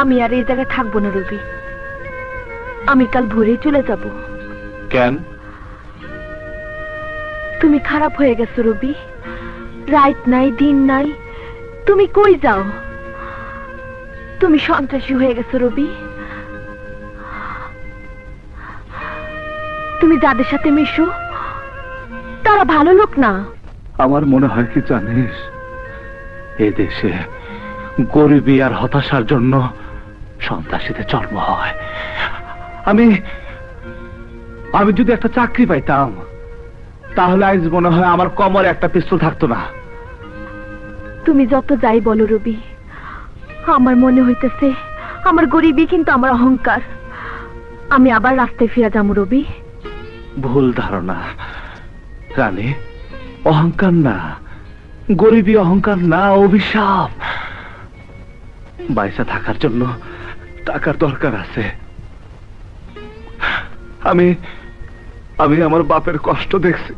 আমি আর এই জায়গায় থাকবো না রবি, আমি কাল ভোরে চলে যাব। কেন? তুমি খারাপ হয়ে গেছো রবি, রাত নাই দিন নাই, তুমি কই যাও? তুমি সন্ত্রাসী হয়ে গেছো রবি। তুমি যাদের সাথে মিশো তারা ভালো লোক না। আমার মনে হয় কি জানিস, এ দেশে গরিবী আর হতাশার জন্য সন্ত্রাসীদের জন্ম হয়। আমি আমি যদি একটা চাকরি পাইতাম তাহলে আজ মনে হয় আমার কোমরে একটা পিস্তল থাকতো না। তুমি যত যাই বলো রবি, আমার মনে হইতেছে আমার গরিবী কিন্তু আমার অহংকার। আমি আবার রাস্তায় ফিরে যাবো রবি। ভুল ধারণা রানী, অহংকার না, গরিবী অহংকার না, অভিশাপ। বাইসা থাকার জন্য টাকার দরকার আছে। আমি আমি আমার বাপের কষ্ট দেখছি,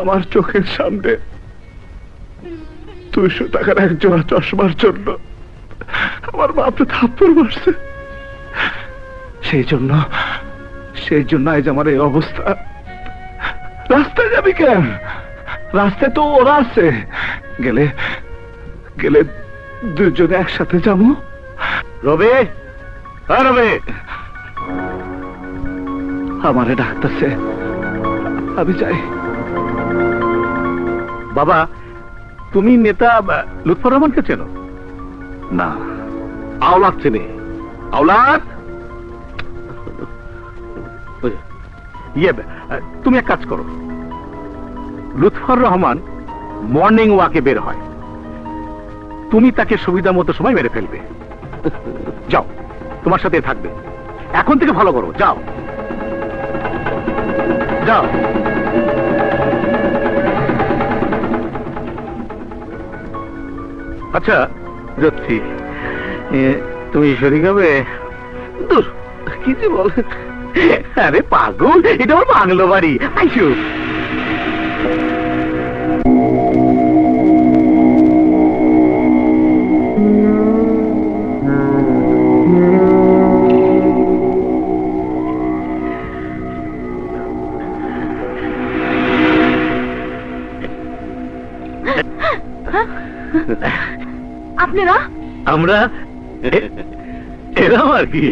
আমার চোখের সামনে 200 টাকার এক জোড়া চশমার জন্য আমার বাপে থাপ্পড় মারছে। সেই জন্য আজ আমার এই অবস্থা। রাস্তায় যাবি কেন? রাস্তায় তো ওরা আছে, গেলে গেলে দুজনে একসাথে যাবো। রবি, রবি, আমারে ডাকতেছে, আমি যাই। বাবা, তুমি নেতা লুৎফর রহমানকে চেনো? না। আওলাদ চেনে? আওলাদ, তুমি এক কাজ করো, লুৎফর রহমান মর্নিং ওয়াকে বের হয়, তুমি তাকে সুবিধা মতো সময় মেরে ফেলবে। যাও, তোমার সাথে থাকবে। এখন থেকে ভালো করো, যাও যাও। আচ্ছা জ্যোতি, তুমি শরীর হবে? দূর, কিছু বল। আরে পাগল, এটা আমার বাংলো বাড়ি, আইসো। আপনারা? আমরা এরকম আর কি।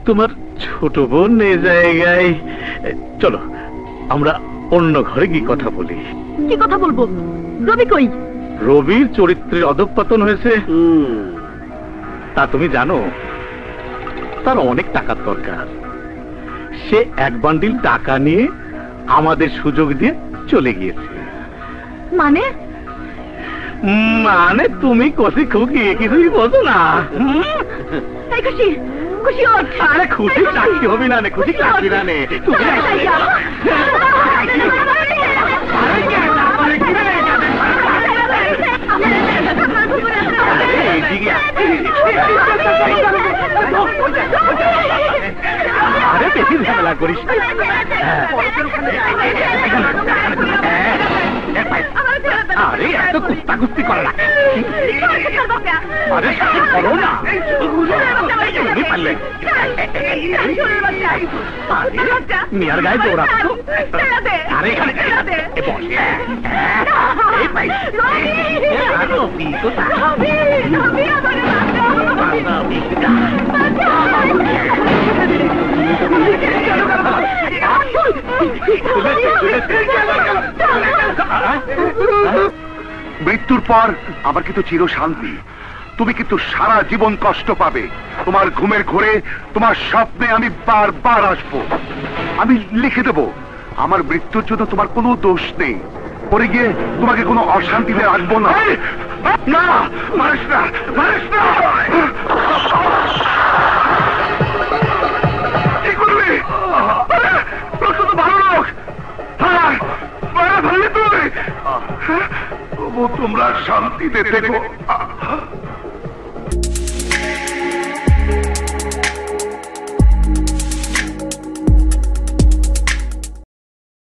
তোমার ছোট বোন এই জায়গায়, চলো আমরা অন্য ঘরে কি কথা বলি। কি কথা বলবো? রবি কই? রবির চরিত্রের অধঃপতন হয়েছে, তা তুমি জানো? তার অনেক টাকার দরকার। সে এক বান্ডিল টাকা নিয়ে আমাদের সুযোগ দিয়ে চলে গিয়েছে। মানে? মানে তুমি কষি খুকি কিছুই বোঝো না। খুশি খুশি ওঠ। আরে খুশি চাকরি হবে না, খুশি চাকরি না নে। আরে বেশি ঝামেলা করিস। আরে এত কুস্তা কুস্তি করা না। আরে করো না, পারলে মিয়ার গায়ে দৌড়া। আরে এখানে মৃত্যুর পর আবার কিন্তু চির শান্তি। তুমি কিন্তু সারা জীবন কষ্ট পাবে। তোমার ঘুমের ঘোরে, তোমার স্বপ্নে আমি বারবার আসবো। আমি লিখে দেব আমার মৃত্যুর জন্য তোমার কোনো দোষ নেই। পরে গিয়ে তোমাকে কোনো অশান্তিতে রাখবো না। না, মারিস না, মারিস না। কি করলি? লোক তো ভালো লোক। হ্যাঁ, ভালো তুই। তবু তোমরা শান্তিতে থেকো,